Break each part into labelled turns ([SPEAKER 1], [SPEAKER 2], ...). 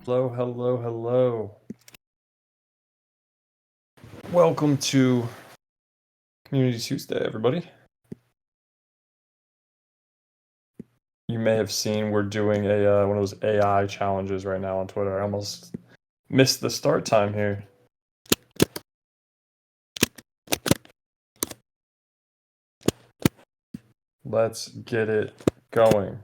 [SPEAKER 1] Hello, hello, hello. Welcome to Community Tuesday, everybody. You may have seen we're doing a one of those AI challenges right now on Twitter. I almost missed the start time here. Let's get it going.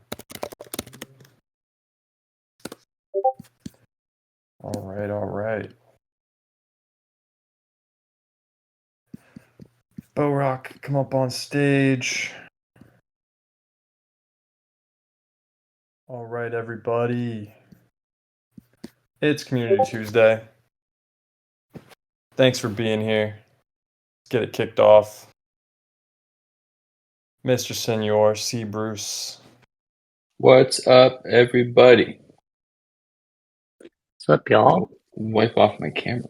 [SPEAKER 1] All right, all right. Bo Rock, come up on stage. All right, everybody. It's Community Tuesday. Thanks for being here. Let's get it kicked off. Mr. Senor C. Bruce.
[SPEAKER 2] What's up, everybody?
[SPEAKER 3] What's up, y'all?
[SPEAKER 2] Wipe off my camera.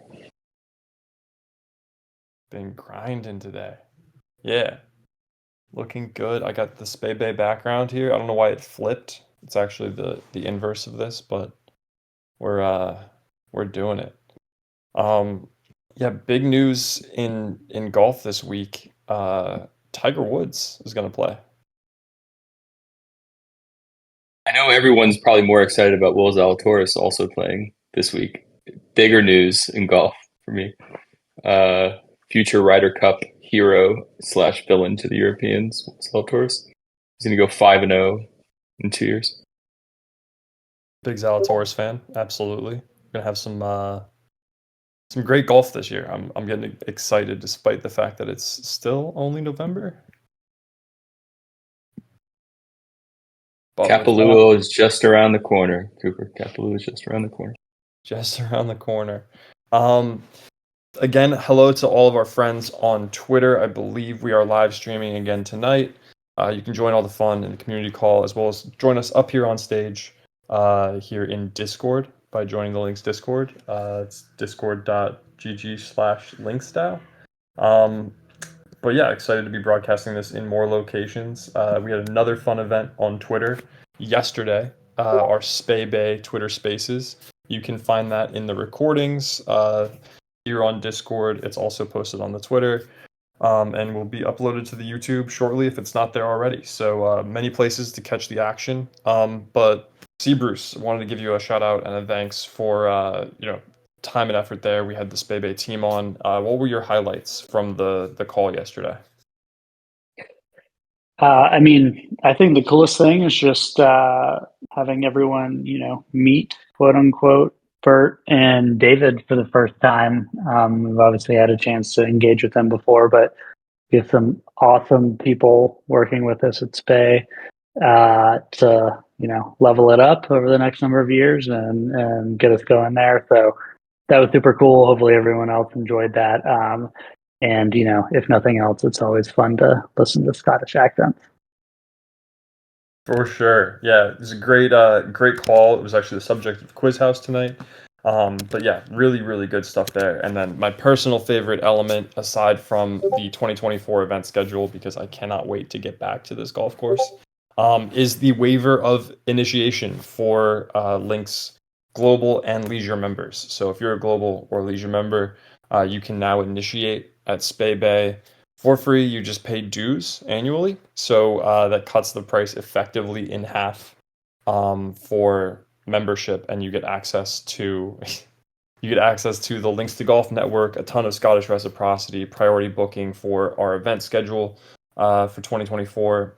[SPEAKER 1] Been grinding today. Yeah. Looking good. I got the Spay Bay background here. I don't know why it flipped. It's actually the inverse of this, but we're doing it. Um yeah, big news in golf this week. Tiger Woods is gonna play.
[SPEAKER 2] I know everyone's probably more excited about Will Zalatoris also playing this week. Bigger news in golf for me. Uh, Future Ryder Cup hero slash villain to the Europeans, Zalatoris. He's going to go 5-0 in 2 years.
[SPEAKER 1] Big Zalatoris fan, absolutely. Gonna have some great golf this year. I'm getting excited despite the fact that it's still only November. But with that,
[SPEAKER 2] Kapalua is just around the corner, Cooper. Kapalua is just around the corner.
[SPEAKER 1] just around the corner. Um, Again, hello to all of our friends on Twitter. I believe we are live streaming again tonight. You can join all the fun in the community call as well as join us up here on stage here in Discord by joining the Links Discord. It's discord.gg/LinksDAO. Um, but yeah, excited to be broadcasting this in more locations. We had another fun event on Twitter yesterday, our Spay Bay Twitter Spaces. You can find that in the recordings here on Discord. It's also posted on the Twitter and will be uploaded to the YouTube shortly if it's not there already. So many places to catch the action. But C. Bruce, wanted to give you a shout out and a thanks for time and effort there. We had the Spay Bay team on. What were your highlights from the call yesterday?
[SPEAKER 3] I think the coolest thing is just having everyone, meet, quote unquote, Bert and David for the first time. We've obviously had a chance to engage with them before, but we have some awesome people working with us at Spay to, level it up over the next number of years and get us going there. So that was super cool. Hopefully, everyone else enjoyed that. And if nothing else, it's always fun to listen to Scottish accents.
[SPEAKER 1] For sure. Yeah, it was a great call. It was actually the subject of Quiz House tonight. But yeah, really, really good stuff there. And then my personal favorite element, aside from the 2024 event schedule, because I cannot wait to get back to this golf course, is the waiver of initiation for Links Global and Leisure members. So if you're a Global or Leisure member, you can now initiate at Spay Bay for free. You just pay dues annually, so that cuts the price effectively in half for membership, and you get access to the Links to Golf network, a ton of Scottish reciprocity, priority booking for our event schedule for 2024,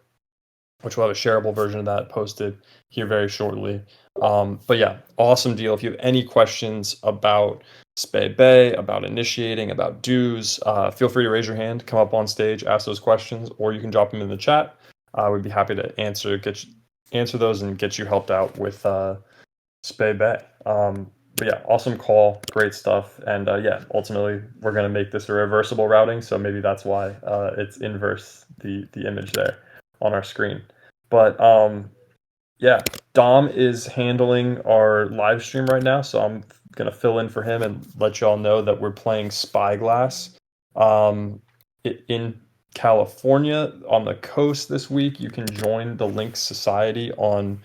[SPEAKER 1] which will have a shareable version of that posted here very shortly. But yeah, awesome deal. If you have any questions about Spay Bay, about initiating, about dues, feel free to raise your hand, come up on stage, ask those questions, or you can drop them in the chat. We'd be happy to answer those and get you helped out with Spay Bay. But yeah, awesome call, great stuff, and yeah, ultimately we're gonna make this a reversible routing, so maybe that's why it's inverse the image there on our screen. But yeah, Dom is handling our live stream right now, so I'm gonna fill in for him and let y'all know that we're playing Spyglass in California on the coast this week. You can join the Link Society on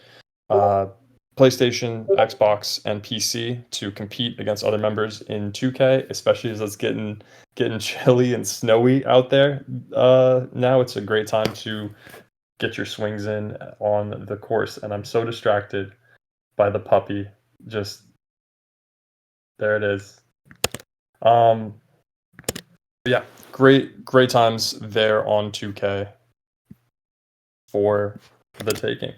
[SPEAKER 1] PlayStation, Xbox, and PC to compete against other members in 2K, especially as it's getting chilly and snowy out there. Now it's a great time to get your swings in on the course, and I'm so distracted by the puppy. Just there it is. Yeah, great times there on 2K for the taking.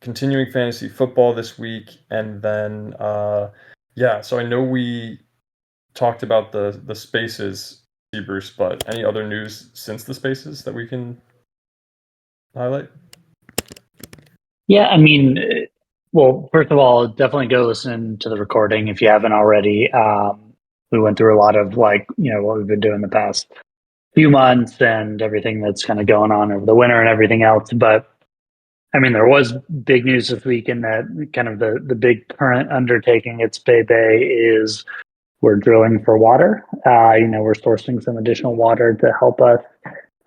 [SPEAKER 1] Continuing fantasy football this week, and then yeah. So I know we talked about the spaces, Bruce, but any other news since the spaces that we can highlight?
[SPEAKER 3] Yeah, I mean, well, first of all, definitely go listen to the recording if you haven't already. We went through a lot of like, what we've been doing the past few months and everything that's kind of going on over the winter and everything else. But I mean, there was big news this week in that kind of the big current undertaking at Spey Bay is we're drilling for water. We're sourcing some additional water to help us,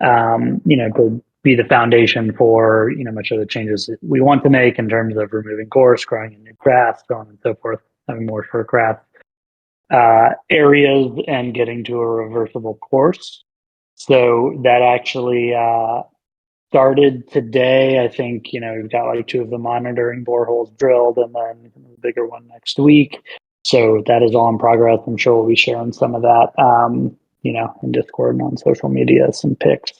[SPEAKER 3] to be the foundation for, much of the changes that we want to make in terms of removing gorse, growing in new grass, so on and so forth, having more short grass areas and getting to a reversible course. So that actually started today. I think, we've got like two of the monitoring boreholes drilled and then a bigger one next week. So that is all in progress. I'm sure we'll be sharing some of that, in Discord and on social media, some pics.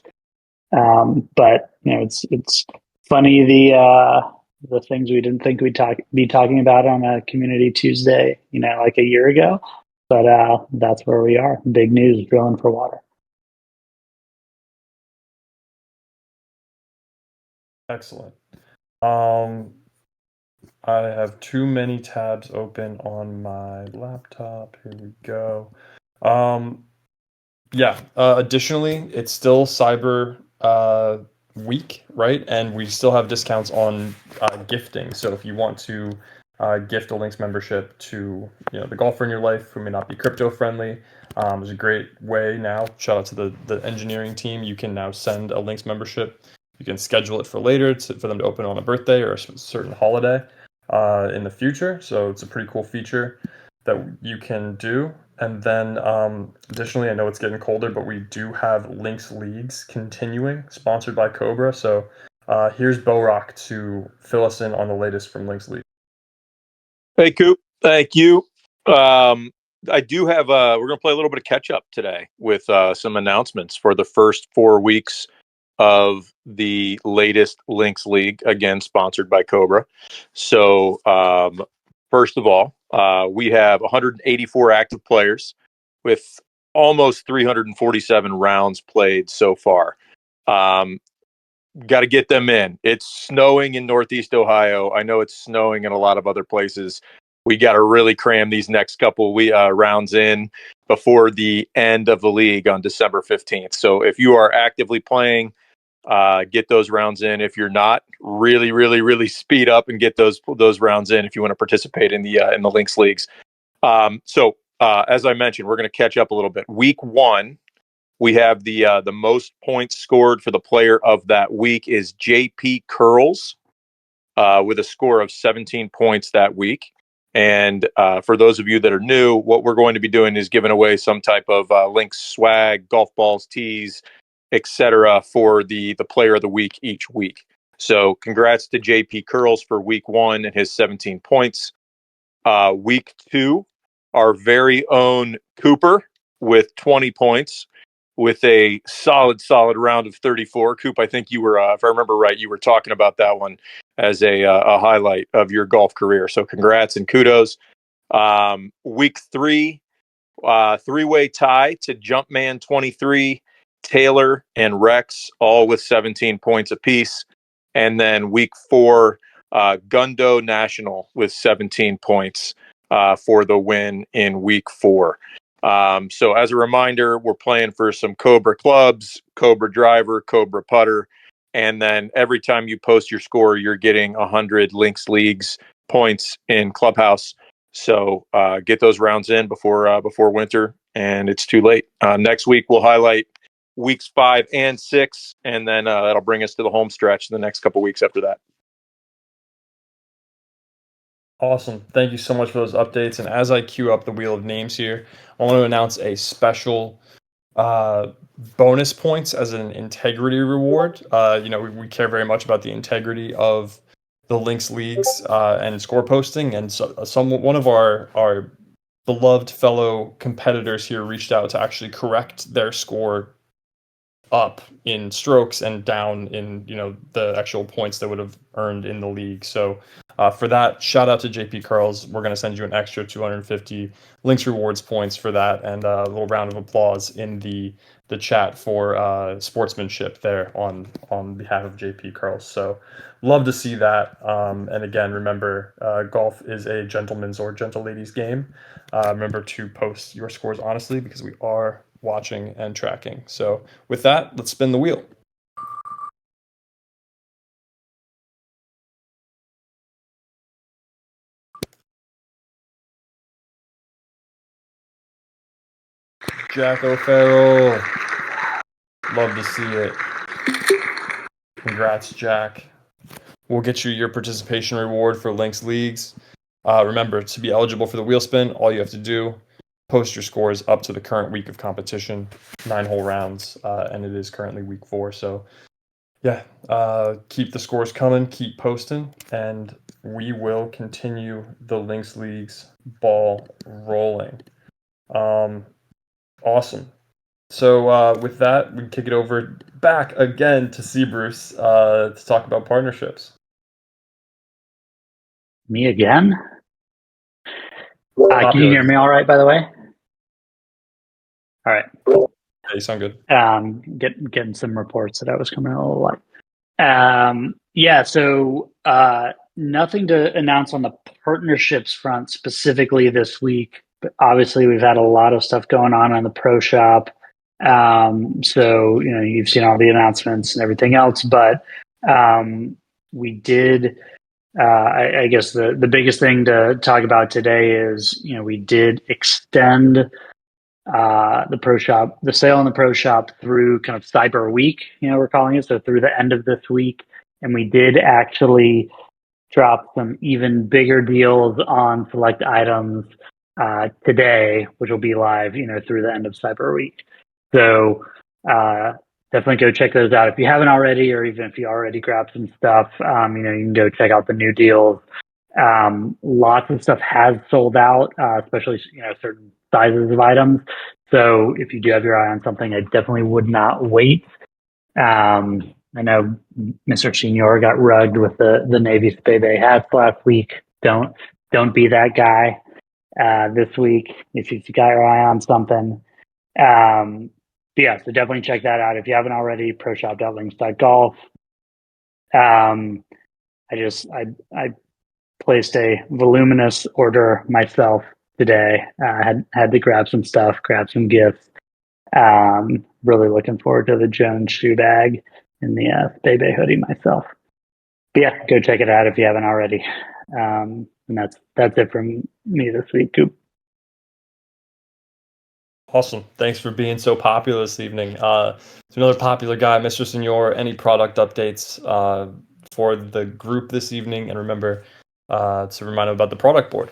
[SPEAKER 3] But it's funny the things we didn't think we'd be talking about on a Community Tuesday, like a year ago. But that's where we are. Big news, drilling for water.
[SPEAKER 1] Excellent. I have too many tabs open on my laptop. Here we go. Yeah. Additionally, it's still Cyber Week, right? And we still have discounts on gifting. So if you want to gift a Links membership to the golfer in your life who may not be crypto friendly, there's a great way now. Shout out to the engineering team. You can now send a Links membership. You can schedule it for later for them to open on a birthday or a certain holiday in the future. So it's a pretty cool feature that you can do. And then additionally, I know it's getting colder, but we do have Links Leagues continuing, sponsored by Cobra. So here's Rock to fill us in on the latest from Links League.
[SPEAKER 4] Hey, Coop. Thank you. I do have, we're going to play a little bit of catch up today with some announcements for the first 4 weeks of the latest Links League, again, sponsored by Cobra. So, first of all, we have 184 active players with almost 347 rounds played so far. Got to get them in. It's snowing in Northeast Ohio. I know it's snowing in a lot of other places. We got to really cram these next couple rounds in before the end of the league on December 15th. So if you are actively playing, get those rounds in. If you're not, really, really, really speed up and get those rounds in if you want to participate in the Links Leagues. So as I mentioned, we're going to catch up a little bit. Week 1. We have the most points scored for the player of that week is JP Curls with a score of 17 points that week. And for those of you that are new, what we're going to be doing is giving away some type of Links swag, golf balls, tees, etc. for the player of the week each week. So congrats to JP Curls for week 1 and his 17 points. Week 2, our very own Cooper with 20 points. With a solid round of 34. Coop, I think you were, if I remember right, you were talking about that one as a highlight of your golf career. So congrats and kudos. Week 3, three-way tie to Jumpman 23, Taylor, and Rex, all with 17 points apiece. And then week 4, Gundo National with 17 points for the win in week 4. So as a reminder, we're playing for some Cobra clubs, Cobra driver, Cobra putter. And then every time you post your score, you're getting 100 Links Leagues points in Clubhouse. So get those rounds in before winter, and it's too late. Next week, we'll highlight weeks 5 and 6, and then that'll bring us to the home stretch in the next couple weeks after that.
[SPEAKER 1] Awesome. Thank you so much for those updates. And as I queue up the wheel of names here, I want to announce a special bonus points as an integrity reward. We care very much about the integrity of the Links leagues and score posting. And so, one of our beloved fellow competitors here reached out to actually correct their score up in strokes and down in the actual points they would have earned in the league. So for that, shout out to JP Curls. We're going to send you an extra 250 Links rewards points for that, and a little round of applause in the chat for sportsmanship there on behalf of JP Curls. So love to see that. And again, remember, golf is a gentleman's or gentle ladies game. Remember to post your scores honestly, because we are watching and tracking. So with that, let's spin the wheel. Jack O'Farrell. Love to see it. Congrats, Jack. We'll get you your participation reward for Links Leagues. Remember, to be eligible for the wheel spin, all you have to do, post your scores up to the current week of competition, 9-hole rounds, and it is currently week 4. So yeah, keep the scores coming, keep posting, and we will continue the Links Leagues ball rolling. Awesome. So with that, we kick it over back again to C. Bruce to talk about partnerships.
[SPEAKER 3] Me again? Can you hear me all right, by the way? All right.
[SPEAKER 1] Yeah, you sound good.
[SPEAKER 3] Getting some reports that I was coming out a little light. So nothing to announce on the partnerships front specifically this week, but obviously we've had a lot of stuff going on the pro shop. So you've seen all the announcements and everything else, but we did. I guess the biggest thing to talk about today is we did extend the pro shop, the sale in the pro shop through kind of Cyber Week, we're calling it, so through the end of this week. And we did actually drop some even bigger deals on select items today, which will be live, through the end of Cyber Week. So definitely go check those out if you haven't already, or even if you already grabbed some stuff. You can go check out the new deals. Lots of stuff has sold out, especially certain sizes of items. So if you do have your eye on something, I definitely would not wait. I know Mr. Senior got rugged with the Navy Spay hats last week. Don't be that guy this week if you got your eye on something. So definitely check that out if you haven't already. proshop.links.golf. I placed a voluminous order myself today. Had to grab some stuff, grab some gifts. Really looking forward to the Jones shoe bag and the Spay hoodie myself. But yeah, go check it out if you haven't already. And that's it from me this week, Coop.
[SPEAKER 1] Awesome. Thanks for being so popular this evening. It's another popular guy, Mr. Senior. Any product updates for the group this evening? And remember to remind them about the product board.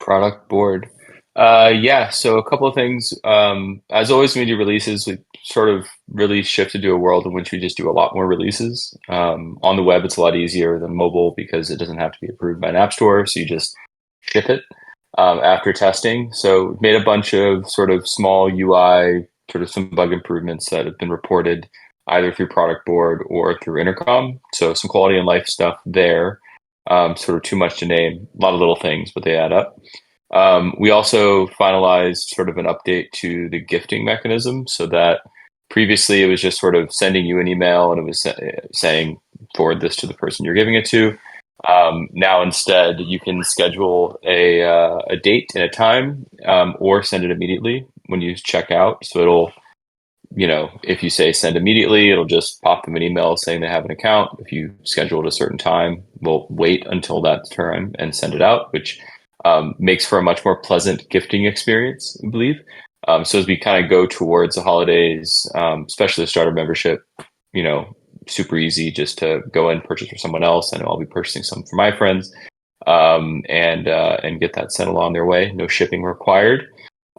[SPEAKER 2] Product board. So a couple of things. As always, when we do releases, we sort of really shifted to a world in which we just do a lot more releases. On the web, it's a lot easier than mobile because it doesn't have to be approved by an app store. So you just ship it after testing. So we've made a bunch of sort of small UI, sort of some bug improvements that have been reported either through product board or through intercom. So some quality of life stuff there. Sort of too much to name, a lot of little things, but they add up. We also finalized sort of an update to the gifting mechanism, so that previously it was just sort of sending you an email and it was saying forward this to the person you're giving it to. Now instead you can schedule a date and a time, or send it immediately when you check out. So it'll, if you say send immediately, it'll just pop them an email saying they have an account. If you schedule at a certain time, we'll wait until that time and send it out, which makes for a much more pleasant gifting experience, I believe. So as we kind of go towards the holidays, especially the starter membership, super easy just to go and purchase for someone else. I know I'll be purchasing some for my friends. and get that sent along their way. No shipping required.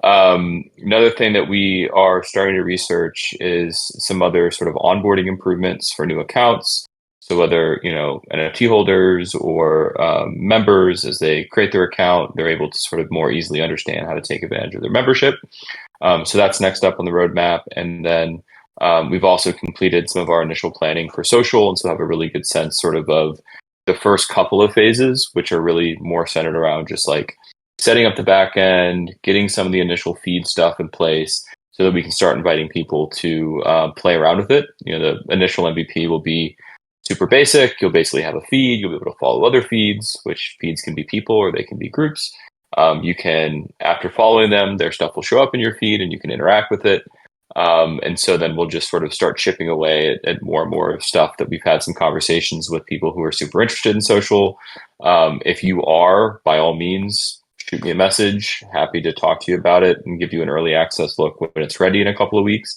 [SPEAKER 2] Another thing that we are starting to research is some other sort of onboarding improvements for new accounts. So whether, NFT holders or members, as they create their account, they're able to sort of more easily understand how to take advantage of their membership. So that's next up on the roadmap. And then we've also completed some of our initial planning for social, and so have a really good sense sort of the first couple of phases, which are really more centered around just like setting up the back end, getting some of the initial feed stuff in place so that we can start inviting people to play around with it. The initial MVP will be super basic. You'll basically have a feed. You'll be able to follow other feeds, which feeds can be people or they can be groups. You can, after following them, their stuff will show up in your feed and you can interact with it. And so then we'll just sort of start chipping away at more and more stuff that we've had some conversations with people who are super interested in social. If you are, by all means, shoot me a message. Happy to talk to you about it and give you an early access look when it's ready in a couple of weeks.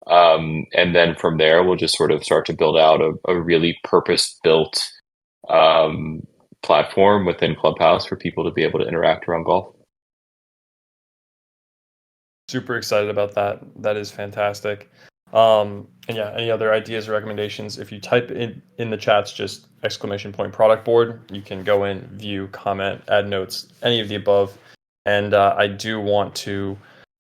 [SPEAKER 2] And then from there, we'll just sort of start to build out a really purpose-built platform within Clubhouse for people to be able to interact around golf.
[SPEAKER 1] Super excited about that. That is fantastic. And yeah, any other ideas or recommendations? If you type in the chats, just !product board, you can go in, view, comment, add notes, any of the above. And I do want to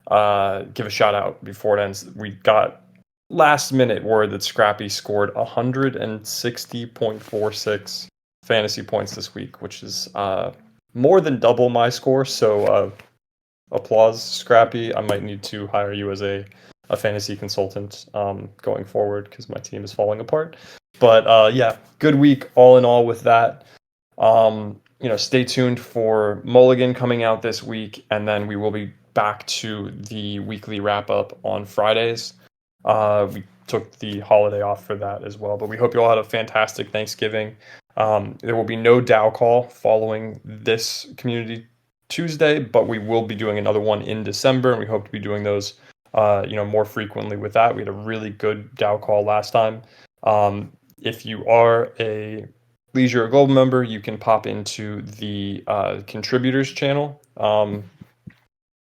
[SPEAKER 1] give a shout out before it ends. We got last minute word that Scrappy scored 160.46 fantasy points this week, which is more than double my score. So applause, Scrappy. I might need to hire you as a fantasy consultant going forward because my team is falling apart. But yeah, good week all in all with that. Stay tuned for Mulligan coming out this week, and then we will be back to the weekly wrap up on Fridays. We took the holiday off for that as well, but we hope you all had a fantastic Thanksgiving. There will be no DAO call following this Community Tuesday, but we will be doing another one in December, and we hope to be doing those more frequently with that. We had a really good DAO call last time. If you are a Leisure or Global member, you can pop into the contributors channel or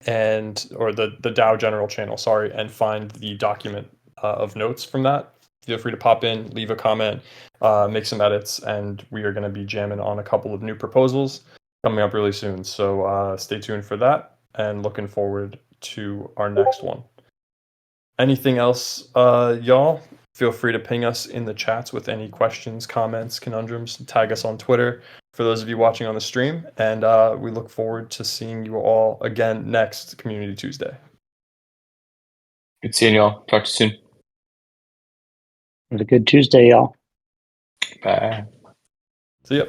[SPEAKER 1] the DAO general channel, sorry, and find the document of notes from that. Feel free to pop in, leave a comment, make some edits, and we are going to be jamming on a couple of new proposals coming up really soon. So stay tuned for that, and looking forward to our next one. Anything else, y'all? Feel free to ping us in the chats with any questions, comments, conundrums. Tag us on Twitter for those of you watching on the stream. And we look forward to seeing you all again next Community Tuesday.
[SPEAKER 2] Good seeing y'all. Talk to you soon.
[SPEAKER 3] Have a good Tuesday, y'all.
[SPEAKER 2] Bye.
[SPEAKER 1] See ya.